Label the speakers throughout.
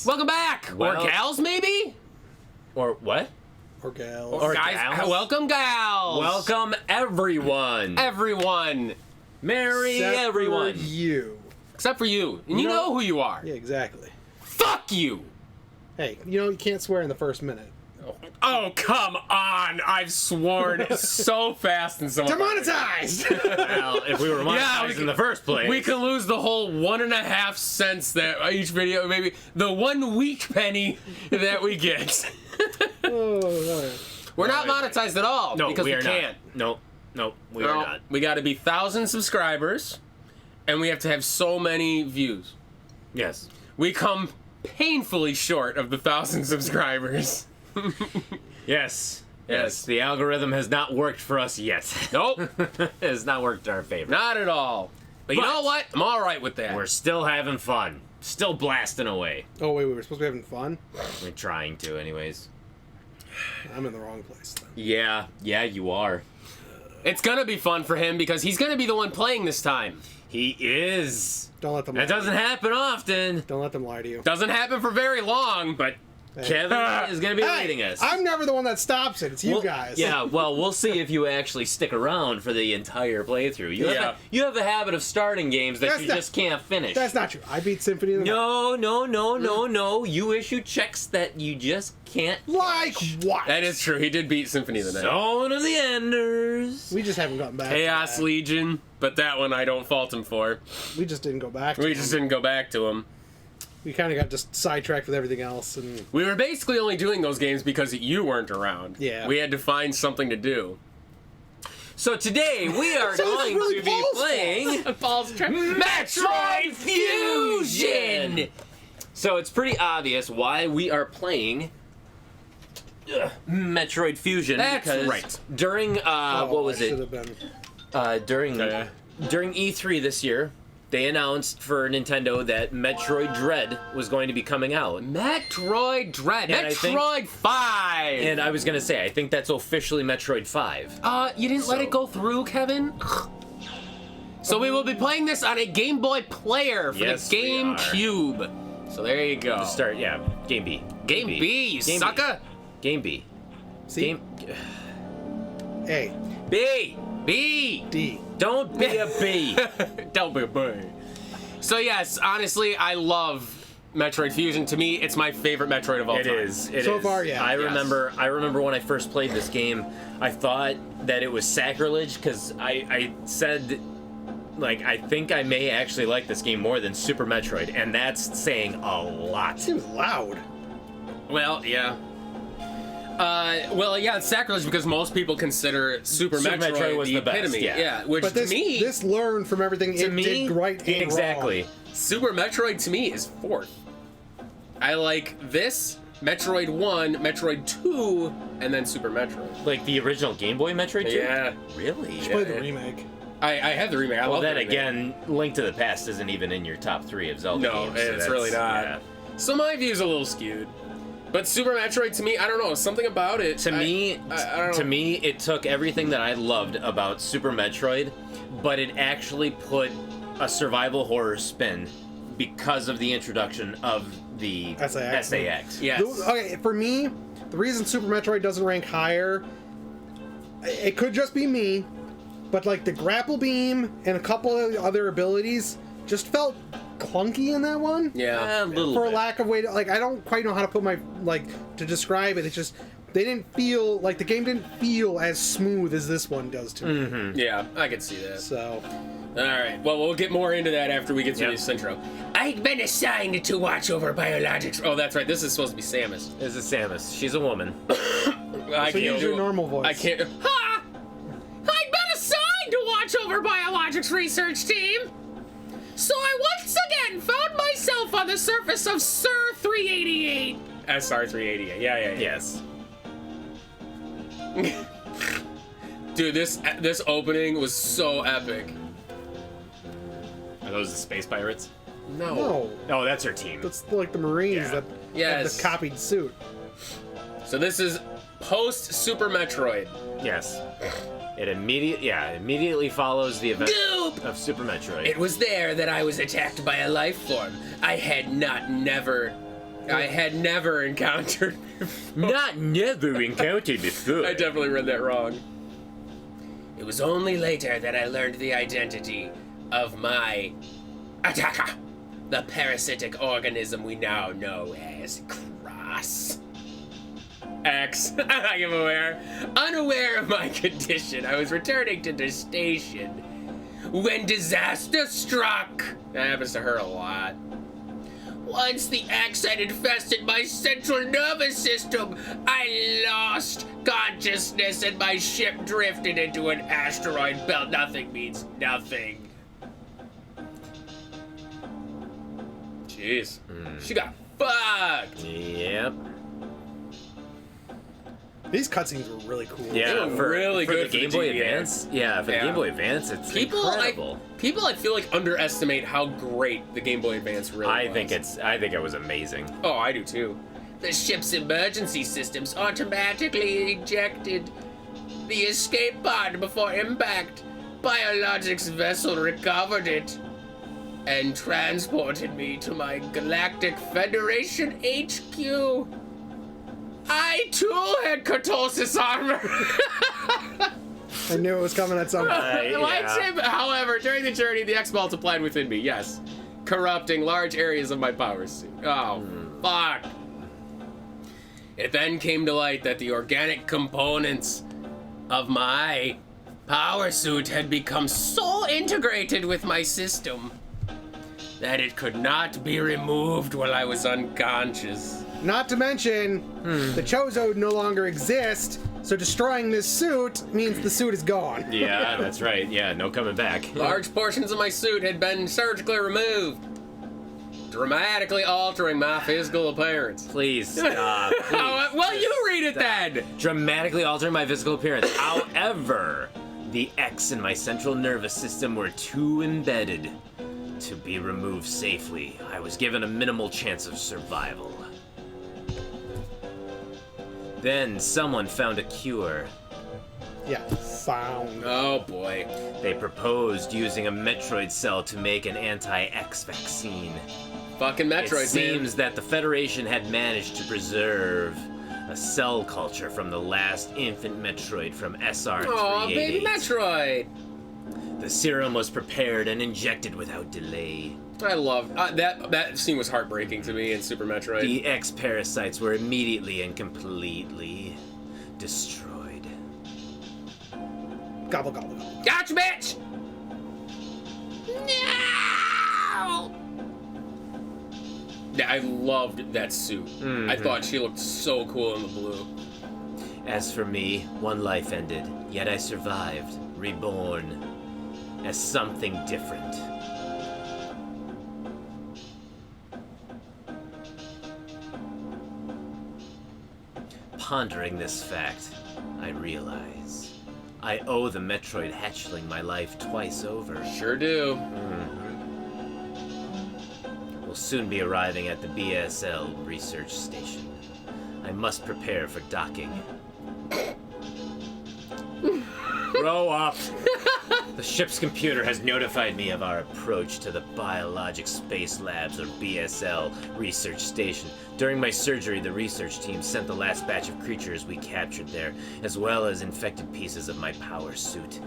Speaker 1: Welcome back!
Speaker 2: Well-
Speaker 1: or gals, maybe?
Speaker 2: Or what?
Speaker 3: Or gals.
Speaker 2: Or
Speaker 1: Guys,
Speaker 2: gals?
Speaker 1: welcome, gals!
Speaker 2: Welcome, everyone.
Speaker 1: Everyone!
Speaker 2: Merry
Speaker 3: Except
Speaker 2: everyone.
Speaker 3: for you.
Speaker 1: Except for you. And you know who you are.
Speaker 3: Yeah, exactly.
Speaker 1: Fuck you!
Speaker 3: Hey, you can't swear in the first minute.
Speaker 1: Oh, come on! I've sworn so fast and so
Speaker 3: Demonetized!
Speaker 2: Well, if we were monetized in the first place.
Speaker 1: We could lose the whole 1.5 cents that each video, maybe the 1 week penny that we get.
Speaker 3: Oh, all right.
Speaker 1: We're not monetized at all
Speaker 2: No,
Speaker 1: because
Speaker 2: we
Speaker 1: we
Speaker 2: are
Speaker 1: can't.
Speaker 2: not. Nope, we are not.
Speaker 1: We got to be 1,000 subscribers, and we have to have so many views.
Speaker 2: Yes.
Speaker 1: We come painfully short of the 1,000 subscribers.
Speaker 2: Yes.
Speaker 1: Yes.
Speaker 2: The algorithm has not worked for us yet.
Speaker 1: Nope,
Speaker 2: It has not worked in our favor.
Speaker 1: not at all. But you
Speaker 2: But-
Speaker 1: know what? I'm all right with that.
Speaker 2: We're still having fun. Still blasting away.
Speaker 3: Oh, wait, we were supposed to be having fun?
Speaker 2: We're trying to, anyways.
Speaker 3: I'm in the wrong place then.
Speaker 2: Yeah, you are.
Speaker 1: It's gonna be fun for him because he's gonna be the one playing this time.
Speaker 2: He is.
Speaker 3: Don't let them lie
Speaker 2: That doesn't happen often.
Speaker 3: Don't let them lie to you.
Speaker 1: Doesn't happen for very long, but
Speaker 2: Kevin is going to be leading us.
Speaker 3: I'm never the one that stops it. It's you guys.
Speaker 2: Yeah, well, we'll see if you actually stick around for the entire playthrough. You have a habit of starting games that
Speaker 3: That's
Speaker 2: you
Speaker 3: not-
Speaker 2: just can't finish.
Speaker 3: That's not true. I beat Symphony of the Night.
Speaker 2: No. You issue checks that you just can't
Speaker 3: Like
Speaker 2: catch.
Speaker 3: what?
Speaker 1: that is true. He did beat Symphony of the Night.
Speaker 2: Zone of the Enders.
Speaker 3: We just haven't gotten back
Speaker 1: Chaos
Speaker 3: to that.
Speaker 1: Legion, but that one I don't fault him for.
Speaker 3: We just didn't go back to
Speaker 1: We
Speaker 3: it.
Speaker 1: just didn't go back to him.
Speaker 3: We kind of got just sidetracked with everything else. And
Speaker 1: We were basically only doing those games because you weren't around.
Speaker 3: Yeah.
Speaker 1: We had to find something to do.
Speaker 2: So today we are
Speaker 3: So this is
Speaker 2: going
Speaker 3: really
Speaker 2: to be
Speaker 3: Paul's
Speaker 2: playing
Speaker 1: Metroid Fusion!
Speaker 2: So it's pretty obvious why we are playing Metroid Fusion.
Speaker 1: That's
Speaker 2: because
Speaker 1: right.
Speaker 2: During what was
Speaker 3: I
Speaker 2: it?
Speaker 3: should have been.
Speaker 2: During E3 this year, they announced for Nintendo that Metroid Dread was going to be coming out.
Speaker 1: Metroid Dread.
Speaker 2: And I think-
Speaker 1: Metroid 5!
Speaker 2: And I was gonna say, I think that's officially Metroid 5.
Speaker 1: You didn't let it go through, Kevin? So we will be playing this on a Game Boy Player for
Speaker 2: Yes,
Speaker 1: the
Speaker 2: we are.
Speaker 1: GameCube. So there you go.
Speaker 2: Game B.
Speaker 1: Game B, you
Speaker 2: Game B.
Speaker 1: sucker!
Speaker 2: Game B.
Speaker 3: See?
Speaker 2: Game
Speaker 3: A.
Speaker 2: B.
Speaker 1: B!
Speaker 3: D.
Speaker 2: Don't be a B.
Speaker 1: Don't be a bird. So yes, honestly, I love Metroid Fusion. To me, it's my favorite Metroid of all
Speaker 2: It
Speaker 1: time.
Speaker 2: is. It
Speaker 3: So
Speaker 2: is.
Speaker 3: far, yeah.
Speaker 2: I
Speaker 3: Yes.
Speaker 2: remember when I first played this game, I thought that it was sacrilege because I said, like, I think I may actually like this game more than Super Metroid, and that's saying a lot.
Speaker 3: Seems loud.
Speaker 1: Well, yeah. It's sacrilege because most people consider Super Metroid
Speaker 2: was
Speaker 1: the
Speaker 2: the best,
Speaker 1: epitome.
Speaker 2: yeah.
Speaker 1: Which
Speaker 3: But
Speaker 1: to me,
Speaker 3: this learned from everything
Speaker 2: To
Speaker 3: it
Speaker 2: me,
Speaker 3: did right and
Speaker 2: exactly.
Speaker 3: wrong.
Speaker 1: Super Metroid to me is fourth. I like this, Metroid 1, Metroid 2, and then Super Metroid.
Speaker 2: Like the original Game Boy Metroid 2?
Speaker 1: Yeah.
Speaker 2: Really?
Speaker 3: Play the remake.
Speaker 1: I have the remake. I
Speaker 2: Well,
Speaker 1: love
Speaker 2: then
Speaker 1: the remake.
Speaker 2: again, Link to the Past isn't even in your top 3 of Zelda
Speaker 1: No,
Speaker 2: games. so
Speaker 1: it's
Speaker 2: that's-
Speaker 1: really not.
Speaker 2: yeah.
Speaker 1: So my view's a little skewed. But Super Metroid to me, I don't know, something about it.
Speaker 2: To me,
Speaker 1: I don't know.
Speaker 2: to me, it took everything that I loved about Super Metroid, but it actually put a survival horror spin because of the introduction of the
Speaker 3: SAS.
Speaker 1: Yes.
Speaker 3: Okay, for me, the reason Super Metroid doesn't rank higher, it could just be me, but like the grapple beam and a couple of other abilities just felt clunky in that one.
Speaker 1: Yeah.
Speaker 2: A little
Speaker 3: For
Speaker 2: bit.
Speaker 3: lack of way to, like, I don't quite know how to put my, like, to describe it. It's just, they didn't feel, like, the game didn't feel as smooth as this one does to me.
Speaker 1: Yeah, I can see that.
Speaker 3: So,
Speaker 1: Alright, well, we'll get more into that after we get through
Speaker 2: Yep.
Speaker 1: this intro. I've been assigned to watch over biologics. Oh, that's right, this is supposed to be Samus.
Speaker 2: This is Samus. She's a woman.
Speaker 1: I
Speaker 3: so use your normal voice.
Speaker 1: I can't. Ha! I've been assigned to watch over biologics research team. So I once again found myself on the surface of SIR 388. SR 388. Yeah.
Speaker 2: Yes.
Speaker 1: Dude, this opening was so epic.
Speaker 2: Are those the space pirates?
Speaker 3: no.
Speaker 2: Oh, that's her team.
Speaker 3: That's like the Marines
Speaker 2: Yeah.
Speaker 3: that have
Speaker 1: Yes.
Speaker 3: the copied suit.
Speaker 1: So this is post Super Metroid.
Speaker 2: Yes. It immediately follows the event
Speaker 1: Goop!
Speaker 2: of Super Metroid.
Speaker 1: It was there that I was attacked by a life form. I had
Speaker 4: I had never encountered
Speaker 2: Not never encountered before.
Speaker 4: I definitely read that wrong. It was only later that I learned the identity of my attacker, the parasitic organism we now know as Cross. X. I am unaware of my condition. I was returning to the station when disaster struck. That happens to her a lot. Once the X had infested my central nervous system, I lost consciousness and my ship drifted into an asteroid belt. Nothing means nothing. Jeez. She got fucked.
Speaker 2: Yep.
Speaker 3: These cutscenes were really cool.
Speaker 2: Yeah,
Speaker 4: They were really
Speaker 2: for
Speaker 4: good
Speaker 2: the Game
Speaker 4: for the
Speaker 2: Boy
Speaker 4: GBA.
Speaker 2: Advance. Yeah, for the
Speaker 4: Yeah.
Speaker 2: Game Boy Advance, it's incredible.
Speaker 4: People I feel like underestimate how great the Game Boy Advance really was.
Speaker 2: I think it was amazing.
Speaker 4: Oh, I do too. The ship's emergency systems automatically ejected the escape pod before impact. Biologics vessel recovered it and transported me to my Galactic Federation HQ. I too had Cortosis armor.
Speaker 3: I knew it was coming at some point.
Speaker 4: The lightsaber, however, during the journey, the X multiplied within me, yes. Corrupting large areas of my power suit. Oh, fuck. It then came to light that the organic components of my power suit had become so integrated with my system that it could not be removed while I was unconscious.
Speaker 3: Not to mention, the Chozo no longer exist, so destroying this suit means the suit is gone.
Speaker 2: Yeah, that's right. Yeah, no coming back.
Speaker 4: Large portions of my suit had been surgically removed, dramatically altering my physical appearance.
Speaker 2: Please stop. Please.
Speaker 4: Well, you read it then!
Speaker 2: Dramatically altering my physical appearance. However, the X in my central nervous system were too embedded to be removed safely. I was given a minimal chance of survival. Then someone found a cure.
Speaker 3: Yeah, found.
Speaker 4: Oh boy.
Speaker 2: They proposed using a Metroid cell to make an anti-X vaccine.
Speaker 4: Fucking Metroid,
Speaker 2: It seems that the Federation had managed to preserve a cell culture from the last infant Metroid from SR-388.
Speaker 4: Oh, baby Metroid!
Speaker 2: The serum was prepared and injected without delay.
Speaker 4: I love that scene was heartbreaking to me in Super Metroid.
Speaker 2: The X-parasites were immediately and completely destroyed.
Speaker 3: Gobble, gobble, gobble.
Speaker 4: Gotcha, bitch! No! Yeah, I loved that suit. I thought she looked so cool in the blue.
Speaker 2: As for me, one life ended, yet I survived, reborn as something different. Pondering this fact, I realize I owe the Metroid hatchling my life twice over.
Speaker 4: Sure do.
Speaker 2: We'll soon be arriving at the BSL research station. I must prepare for docking. Grow up! The ship's computer has notified me of our approach to the Biologic Space Labs, or BSL, research station. During my surgery, the research team sent the last batch of creatures we captured there, as well as infected pieces of my power suit.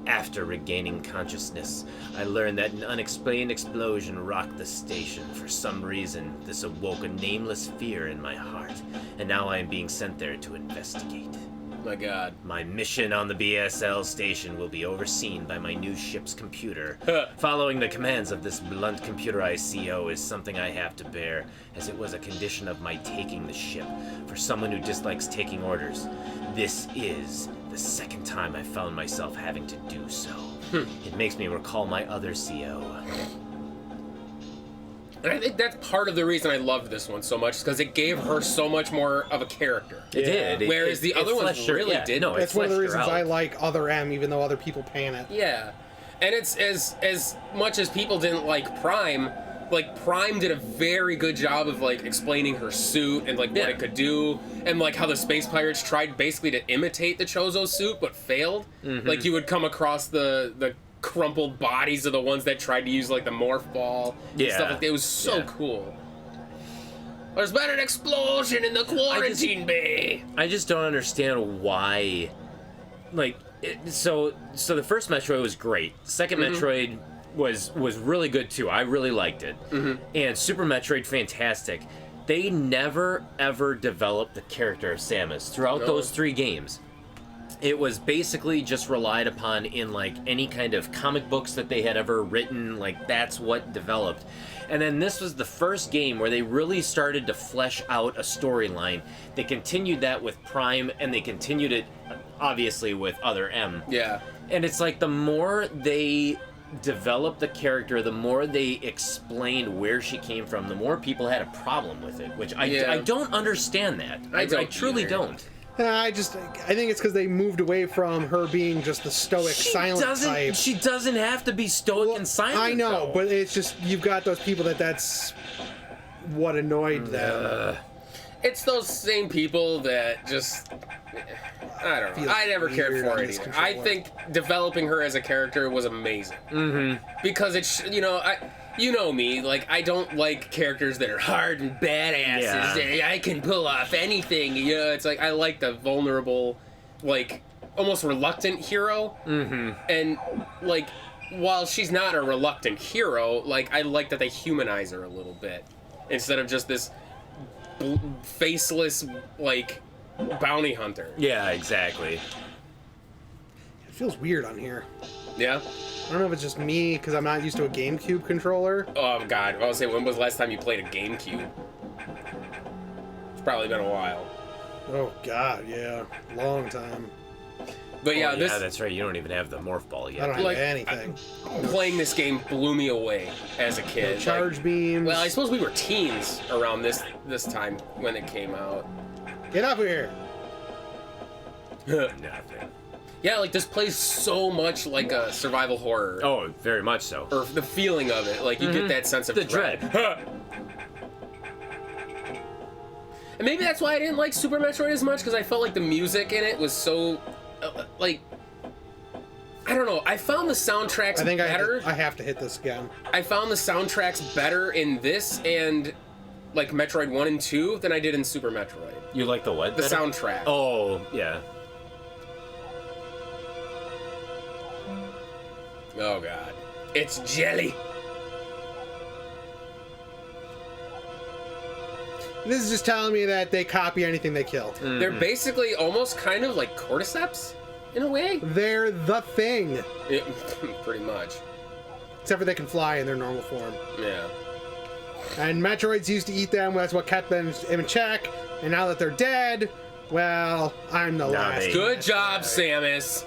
Speaker 2: After regaining consciousness, I learned that an unexplained explosion rocked the station. For some reason, this awoke a nameless fear in my heart, and now I am being sent there to investigate.
Speaker 4: My god.
Speaker 2: My mission on the BSL station will be overseen by my new ship's computer. Following the commands of this blunt computerized CO is something I have to bear, as it was a condition of my taking the ship. For someone who dislikes taking orders, this is the second time I found myself having to do so. It makes me recall my other CO.
Speaker 4: And I think that's part of the reason I loved this one so much, because it gave her so much more of a character.
Speaker 2: It did.
Speaker 4: Whereas the other ones
Speaker 2: fleshed her-
Speaker 4: really
Speaker 2: yeah,
Speaker 4: didn't.
Speaker 2: No, it
Speaker 3: That's one of the
Speaker 2: fleshed her
Speaker 3: reasons
Speaker 2: out.
Speaker 3: I like Other M, even though other people pan it.
Speaker 4: Yeah. And it's as much as people didn't like Prime did a very good job of like explaining her suit and like what
Speaker 2: Yeah.
Speaker 4: it could do, and like how the space pirates tried basically to imitate the Chozo suit but failed. Like you would come across the crumpled bodies of the ones that tried to use like the morph ball and
Speaker 2: Yeah.
Speaker 4: stuff like that. It was so
Speaker 2: Yeah.
Speaker 4: cool. There's been an explosion in the quarantine bay.
Speaker 2: I just don't understand why. Like, so the first Metroid was great. Second Metroid was really good too. I really liked it. And Super Metroid, fantastic. They never ever developed the character of Samus throughout those 3 games. It was basically just relied upon in like any kind of comic books that they had ever written. Like, that's what developed. And then this was the first game where they really started to flesh out a storyline. They continued that with Prime, and they continued it obviously with Other M.
Speaker 4: Yeah.
Speaker 2: And it's like the more they developed the character, the more they explained where she came from, the more people had a problem with it, which I don't understand that. I truly don't.
Speaker 3: I think it's because they moved away from her being just the stoic, silent type.
Speaker 2: She doesn't have to be stoic and silent.
Speaker 3: I know,
Speaker 2: though.
Speaker 3: but it's just, you've got those people that's what annoyed them.
Speaker 4: It's those same people that just, I don't know.
Speaker 3: Feels
Speaker 4: I never cared
Speaker 3: weird
Speaker 4: for
Speaker 3: on
Speaker 4: her
Speaker 3: this
Speaker 4: anymore.
Speaker 3: controller.
Speaker 4: I think developing her as a character was amazing. Because it's, you know me, like, I don't like characters that are hard and badasses.
Speaker 2: Yeah.
Speaker 4: I can pull off anything. It's like, I like the vulnerable, like, almost reluctant hero. And, like, while she's not a reluctant hero, like, I like that they humanize her a little bit. Instead of just this faceless, like, bounty hunter.
Speaker 2: Yeah, exactly.
Speaker 3: It feels weird on here.
Speaker 4: Yeah?
Speaker 3: I don't know if it's just me, because I'm not used to a GameCube controller.
Speaker 4: Oh, God. I was say, when was the last time you played a GameCube? It's probably been a while.
Speaker 3: Oh, God, yeah. Long time.
Speaker 4: But yeah,
Speaker 2: yeah, that's right. You don't even have the morph ball
Speaker 3: I
Speaker 2: yet.
Speaker 3: don't have
Speaker 4: Like,
Speaker 3: anything.
Speaker 4: playing this game blew me away as a kid.
Speaker 3: Charge beams.
Speaker 4: Well, I suppose we were teens around this time when it came out.
Speaker 3: Get up here!
Speaker 2: Nothing.
Speaker 4: Yeah, like, this plays so much like a survival horror.
Speaker 2: Oh, very much so.
Speaker 4: Or the feeling of it. Like, you get that sense of
Speaker 2: The dread.
Speaker 4: And maybe that's why I didn't like Super Metroid as much, because I felt like the music in it was so, like, I don't know. I found the soundtracks
Speaker 3: I think
Speaker 4: better.
Speaker 3: I have to hit this again.
Speaker 4: I found the soundtracks better in this and, like, Metroid 1 and 2 than I did in Super Metroid.
Speaker 2: You like the what?
Speaker 4: The
Speaker 2: better?
Speaker 4: soundtrack.
Speaker 2: Oh, yeah.
Speaker 4: Oh, God. It's jelly.
Speaker 3: This is just telling me that they copy anything they kill.
Speaker 4: They're basically almost kind of like cordyceps, in a way.
Speaker 3: They're the thing.
Speaker 4: Yeah, pretty much.
Speaker 3: Except for they can fly in their normal form.
Speaker 4: Yeah.
Speaker 3: And Metroids used to eat them, that's what kept them in check. And now that they're dead, well, I'm the last.
Speaker 2: they-
Speaker 4: Good job, Samus.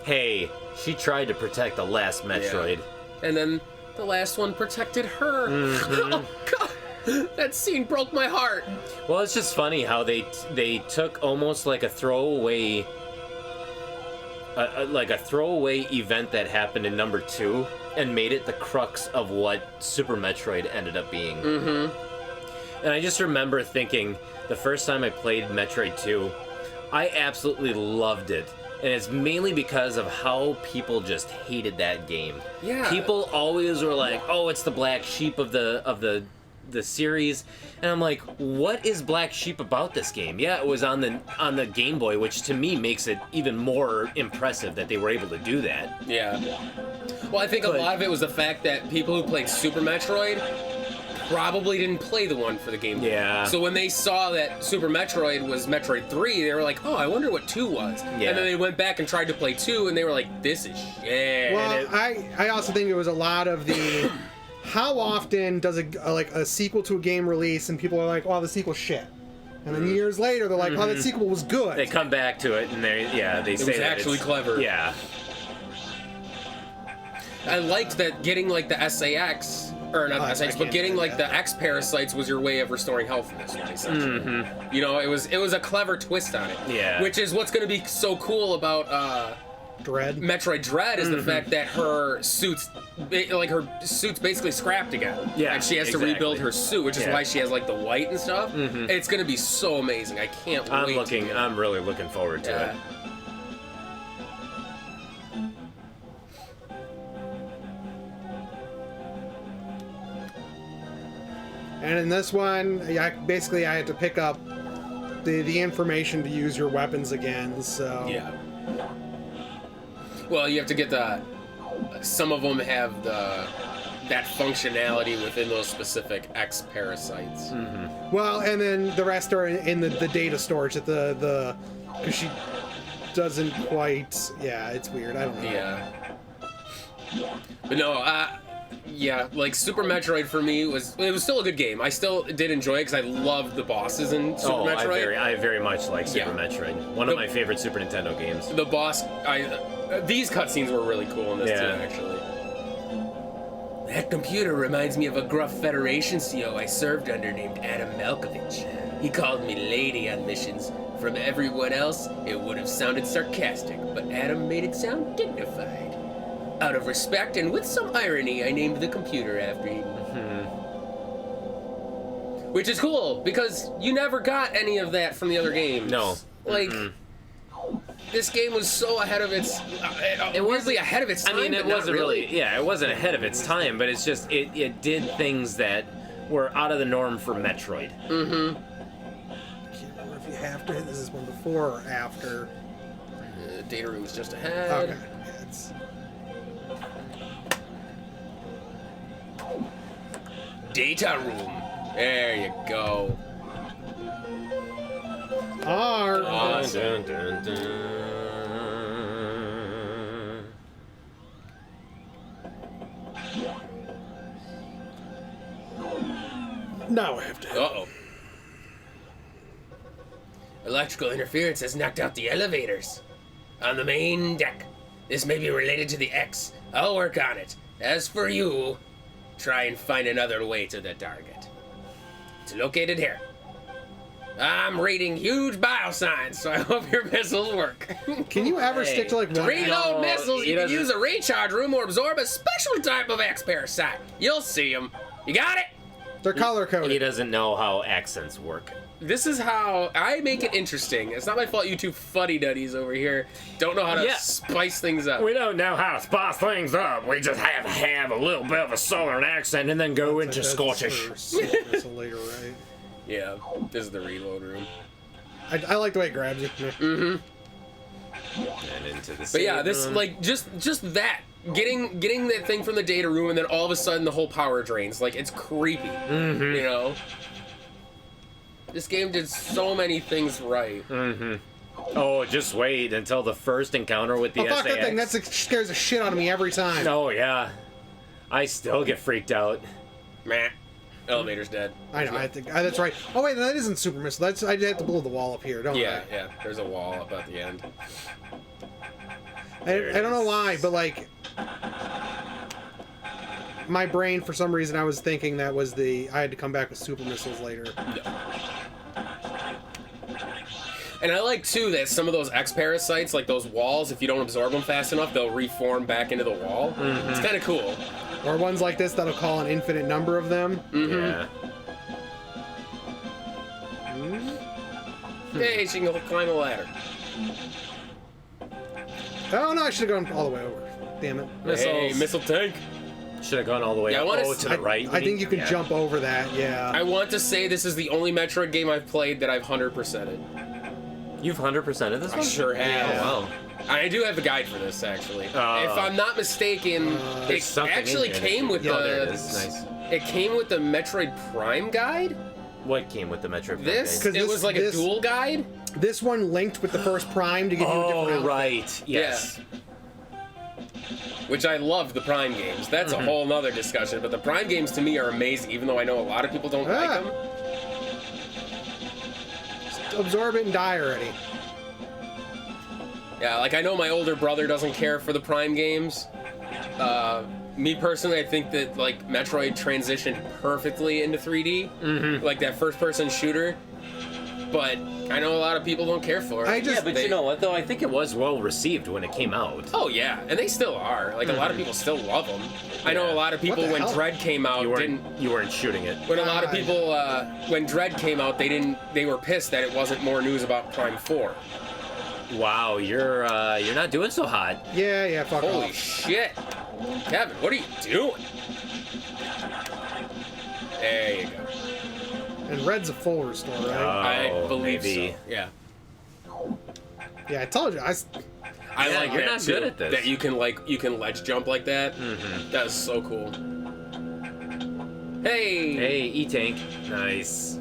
Speaker 2: Hey, she tried to protect the last Metroid.
Speaker 4: And then the last one protected her. Oh, God. That scene broke my heart.
Speaker 2: Well, it's just funny how they took almost like a throwaway, like a throwaway event that happened in number 2 and made it the crux of what Super Metroid ended up being. And I just remember thinking the first time I played Metroid 2, I absolutely loved it. And it's mainly because of how people just hated that game.
Speaker 4: Yeah.
Speaker 2: People always were like, "Oh, it's the black sheep of the series," and I'm like, what is black sheep about this game? Yeah, it was on the Game Boy, which to me makes it even more impressive that they were able to do that.
Speaker 4: Yeah. Well, I think a lot of it was the fact that people who played Super Metroid probably didn't play the one for the Game Boy.
Speaker 2: Yeah.
Speaker 4: So when they saw that Super Metroid was Metroid 3, they were like, oh, I wonder what 2 was.
Speaker 2: Yeah.
Speaker 4: And then they went back and tried to play 2, and they were like, this is shit.
Speaker 3: Well, I also think it was a lot of the... How often does a sequel to a game release and people are like, oh, the sequel's shit. And then years later, they're like, oh, that sequel was good.
Speaker 2: They come back to it and they say
Speaker 4: was
Speaker 2: that
Speaker 4: actually
Speaker 2: it's-
Speaker 4: clever.
Speaker 2: Yeah.
Speaker 4: I liked that getting like the SAX, or not
Speaker 3: I
Speaker 4: the SAX,
Speaker 3: can't
Speaker 4: but getting
Speaker 3: do
Speaker 4: like
Speaker 3: that.
Speaker 4: the X parasites was your way of restoring health in this one, essentially. You know, it was a clever twist on it.
Speaker 2: Yeah.
Speaker 4: Which is what's going to be so cool about
Speaker 3: Dread.
Speaker 4: Metroid Dread is the fact that her suit's basically scrapped again.
Speaker 2: Yeah,
Speaker 4: And she has to
Speaker 2: exactly.
Speaker 4: rebuild her suit, which is
Speaker 2: Yeah.
Speaker 4: why she has like the white and stuff. It's going to be so amazing. I can't wait.
Speaker 2: I'm really looking forward to
Speaker 4: Yeah.
Speaker 2: it.
Speaker 3: And in this one, basically I had to pick up the information to use your weapons again, so...
Speaker 4: Yeah. Well, you have to get some of them have that functionality within those specific X parasites.
Speaker 2: Mm-hmm.
Speaker 3: Well, and then the rest are in the data storage at because she doesn't quite... Yeah, it's weird. I don't know.
Speaker 4: Yeah. But no, yeah, like Super Metroid for me was still a good game. I still did enjoy it because I loved the bosses in Super Metroid.
Speaker 2: I very much like Super Metroid. One of my favorite Super Nintendo games.
Speaker 4: The boss, these cutscenes were really cool in this too, actually. That computer reminds me of a gruff Federation CO I served under named Adam Malkovich. He called me lady on missions. From everyone else, it would have sounded sarcastic, but Adam made it sound dignified. Out of respect and with some irony, I named the computer after him. Which is cool, because you never got any of that from the other games.
Speaker 2: No.
Speaker 4: Like, this game was so ahead of its... it wasn't ahead of its time,
Speaker 2: I mean, it
Speaker 4: but not
Speaker 2: wasn't really... Yeah, it wasn't ahead of its time, but it's just... It did things that were out of the norm for Metroid.
Speaker 3: I can't remember if you have to hit this one before or after.
Speaker 4: Data room was just ahead.
Speaker 3: Okay. Yeah, it's...
Speaker 4: Data room. There you go.
Speaker 3: R.
Speaker 2: Dun, dun, dun.
Speaker 3: Now I have to.
Speaker 4: Uh-oh. Electrical interference has knocked out the elevators. On the main deck. This may be related to the X. I'll work on it. As for you, try and find another way to the target. It's located here. I'm reading huge biosigns, so I hope your missiles work.
Speaker 3: Can you ever stick to like one?
Speaker 4: Reload
Speaker 2: No,
Speaker 4: missiles,
Speaker 2: he
Speaker 4: you can
Speaker 2: doesn't-
Speaker 4: use a recharge room or absorb a special type of X parasite. You'll see them. You got it?
Speaker 3: They're color
Speaker 2: He
Speaker 3: coded.
Speaker 2: doesn't know how accents work.
Speaker 4: This is how I make it interesting. It's not my fault you two fuddy-duddies over here don't know how to
Speaker 2: Yeah.
Speaker 4: spice things up.
Speaker 2: We don't know how to spice things up. We just have to have a little bit of a southern accent and then go into Scottish.
Speaker 3: That's a later, right?
Speaker 4: Yeah, this is the reload room.
Speaker 3: I like the way it grabs you.
Speaker 2: And into the
Speaker 4: But yeah, this like just that getting that thing from the data room and then all of a sudden the whole power drains. Like it's creepy. You know. This game did so many things right.
Speaker 2: Oh, just wait until the first encounter with the
Speaker 3: Oh, fuck
Speaker 2: SAX.
Speaker 3: that thing. That scares the shit out of me every time.
Speaker 2: Oh, yeah. I still get freaked out.
Speaker 4: Meh. Elevator's dead.
Speaker 3: I know. I think that's right. Oh wait, that isn't super missile. That's I have to blow the wall up here, don't
Speaker 4: Yeah, yeah. There's a wall up at the end.
Speaker 3: I don't know why, but like my brain for some reason I was thinking that was I had to come back with super missiles later.
Speaker 4: And I like too that some of those X parasites, like those walls, if you don't absorb them fast enough, they'll reform back into the wall. It's kind of cool.
Speaker 3: Or ones like this that'll call an infinite number of them.
Speaker 2: Yeah.
Speaker 4: Hey, she can climb a ladder.
Speaker 3: Oh no, I should have gone all the way over. Damn it.
Speaker 4: Hey, missile tank.
Speaker 2: Should have gone all the way
Speaker 4: Yeah, I
Speaker 2: up.
Speaker 4: wanna
Speaker 2: Oh,
Speaker 4: s-
Speaker 2: to the right.
Speaker 3: I think you can jump over that. Yeah.
Speaker 4: I want to say this is the only Metroid game I've played that I've 100%ed.
Speaker 2: You've 100%ed this
Speaker 4: I
Speaker 2: one?
Speaker 4: sure have.
Speaker 2: Oh, wow.
Speaker 4: I do have a guide for this, actually. If I'm not mistaken,
Speaker 2: There's
Speaker 4: it
Speaker 2: something
Speaker 4: actually
Speaker 2: in here.
Speaker 4: came with
Speaker 2: Oh, there it
Speaker 4: the...
Speaker 2: is. Nice.
Speaker 4: It came with the Metroid Prime guide?
Speaker 2: What came with the Metroid?
Speaker 4: This?
Speaker 2: Prime
Speaker 3: Because
Speaker 4: It was like
Speaker 3: this-
Speaker 4: a dual guide?
Speaker 3: This one linked with the first Prime to give you a
Speaker 2: game?
Speaker 3: different
Speaker 2: Oh,
Speaker 3: outfit.
Speaker 2: right. Yes.
Speaker 4: Which I love the Prime games. That's a whole nother discussion, but the Prime games to me are amazing, even though I know a lot of people don't like them.
Speaker 3: Just absorb it and die already.
Speaker 4: Yeah, like I know my older brother doesn't care for the Prime games. Me personally, I think that like Metroid transitioned perfectly into 3D, like that first-person shooter. But I know a lot of people don't care for it.
Speaker 2: Yeah, but you know what, though? I think it was well received when it came out.
Speaker 4: Oh yeah, and they still are. Like a lot of people still love them. I know a lot of people
Speaker 3: What the
Speaker 4: when
Speaker 3: hell?
Speaker 4: Dread came out
Speaker 2: You
Speaker 4: didn't.
Speaker 2: weren't shooting it.
Speaker 4: When a lot of people when Dread came out, they were pissed that it wasn't more news about Prime 4.
Speaker 2: Wow, you're not doing so hot.
Speaker 3: Yeah, fuck
Speaker 4: Holy
Speaker 3: off.
Speaker 4: shit, Kevin, what are you doing? There you go.
Speaker 3: And red's a full restore, right?
Speaker 2: Oh,
Speaker 4: I believe
Speaker 2: maybe.
Speaker 4: so. Yeah.
Speaker 3: Yeah, I told you.
Speaker 4: I
Speaker 2: Yeah,
Speaker 4: like
Speaker 2: you're
Speaker 4: that
Speaker 2: not
Speaker 4: too,
Speaker 2: good at this.
Speaker 4: That you can ledge jump like that. That is so cool. Hey.
Speaker 2: Hey, E-Tank. Nice.